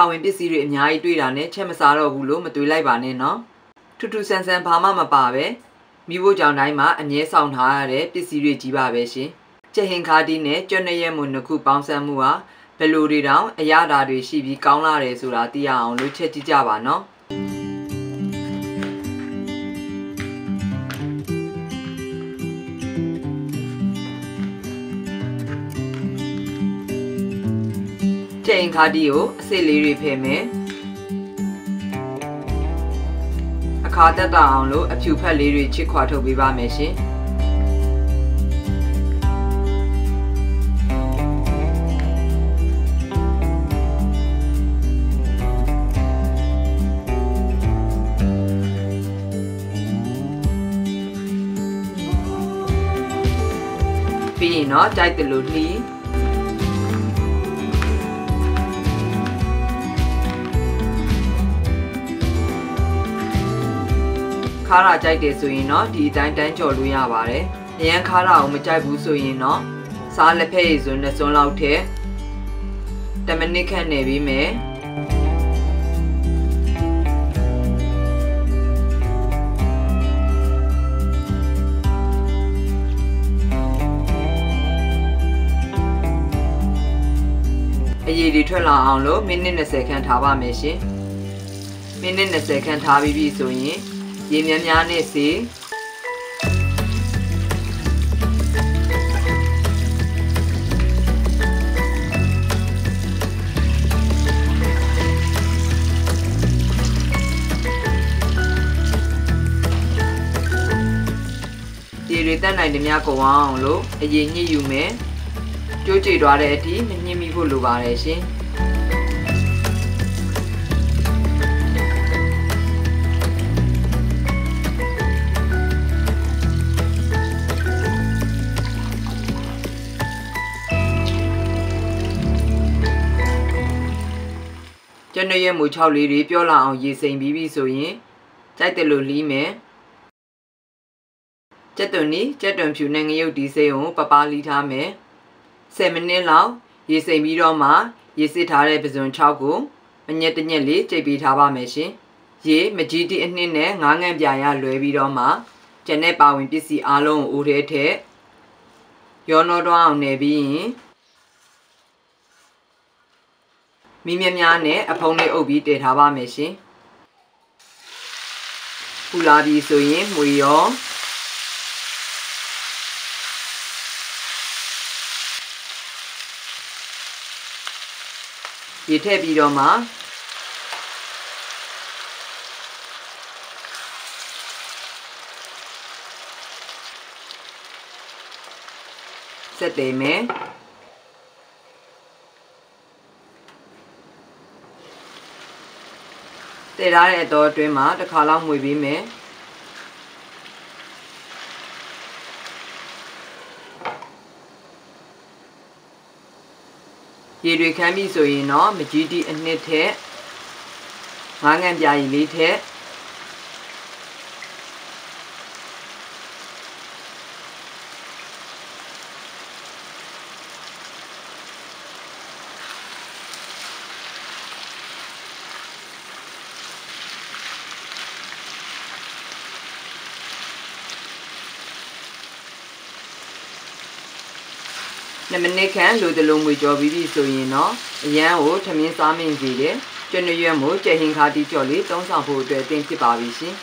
ပါဝင်ပစ္စည်းတွေအများကြီးတွေ့တာနဲ့ချက်မစားတော့ဘူးလို့မတွေးလိုက်ပါနဲ့နော်ထူးထူးဆန်းဆန်းဘာမှမပါပဲမိဖို့ကြောင့်တိုင်းမှာအမြဲဆောင်ထားရတဲ့ပစ္စည်းတွေကြီးပါပဲရှင်ကြက်ဟင်ခါတီးနဲ့ကြွက်နရက်မွန်နှစ်ခုပေါင်းစပ်မှုဟာဘယ်လိုတွေတောင်အရသာတွေရှိပြီးကောင်းလာတယ်ဆိုတာသိရအောင်လို့ချက်ကြည့်ကြပါနော်ကြက်ဟင်ခါတီးကိုအစိတ်လေးတွေဖယ်မယ်အခါတက်တာအောင်လို့အဖြူဖက်လေးတွေချစ်ခွာထုတ်ပေးပါမယ်ရှင်ပြီးရင်တော့ကြိုက်တယ်လို့လှီးခါရကြိုက်တယ်ဆိုရင်တော့ဒီအတိုင်းတန်းကြော်လို့ရပါတယ်အရန်ခါရအောင်မကြိုက်ဘူးဆိုရင်တော့စားလက်ဖက်ရည်စွန်း2စွန်းလောက်ထည့်10မိနစ်ခန့်နေပြီးမယ်အရည်တွေထွက်လာအောင်လို့မိနစ်20ခန့်ထားပါမယ်ရှင်မိနစ်20ခန့်ထားပြီးပြီဆိုရင်ရေများများနဲ့စေရေတွေတက်နိုင်တဲ့များကုန်အောင်လို့အရည်ညှစ်ယူမယ်ကျိုးကျသွားတဲ့အထိမညှစ်မိဖို့လိုပါတယ်ရှင်ကျန်တဲ့မူ6လေးတွေပြောလာအောင်ရေစိမ်ပြီးပြီဆိုရင်ကြိုက်တယ်လို့လှီးမယ်ကြက်သွန်နီကြက်သွန်ဖြူနဲ့ငရုတ်ဒီစိမ်းကိုပပလီးထားမယ်10မိနစ်လောက်ရေစိမ်ပြီးတော့မှရေစစ်ထားတဲ့ပဇွန်6ကိုအညက်တညက်လေးကြိတ်ပေးထားပါမယ်ရှင်ရေမကြီးတိအနှစ်နဲ့9ငံပြာရလွဲပြီးတော့မှကျန်တဲ့ပါဝင်ပစ္စည်းအားလုံးကိုအိုးထဲထည့်ရောနှောတော့အောင်နေပြီးရင်မိမြများနဲ့အဖုံးလေးအုပ်ပြီးတည်ထားပါမယ်ရှင်ပူလာပြီဆိုရင်မွေရောရေထည့်ပြီးတော့မှဆက်တယ်မယ်တည်ထားတဲ့အတော်အတွင်းမှာတစ်ခါလောက်မှွေပေးမယ်ရေတွေခမ်းပြီဆိုရင်တော့မကြီးတီအနှစ်ထက်9ငံပြာရည်လေးထက်2မိနစ်ခန့်လိုတလုံးမွေကြော်ပြီးပြီဆိုရင်တော့အရန်ကိုထမင်းစားမင်းစီတယ်ကျွန်းရွက်မို့ကြက်ဟင်ခါတီကြော်လေးသုံးဆောင်ဖို့အတွက်တင်ဖြစ်ပါပြီရှင်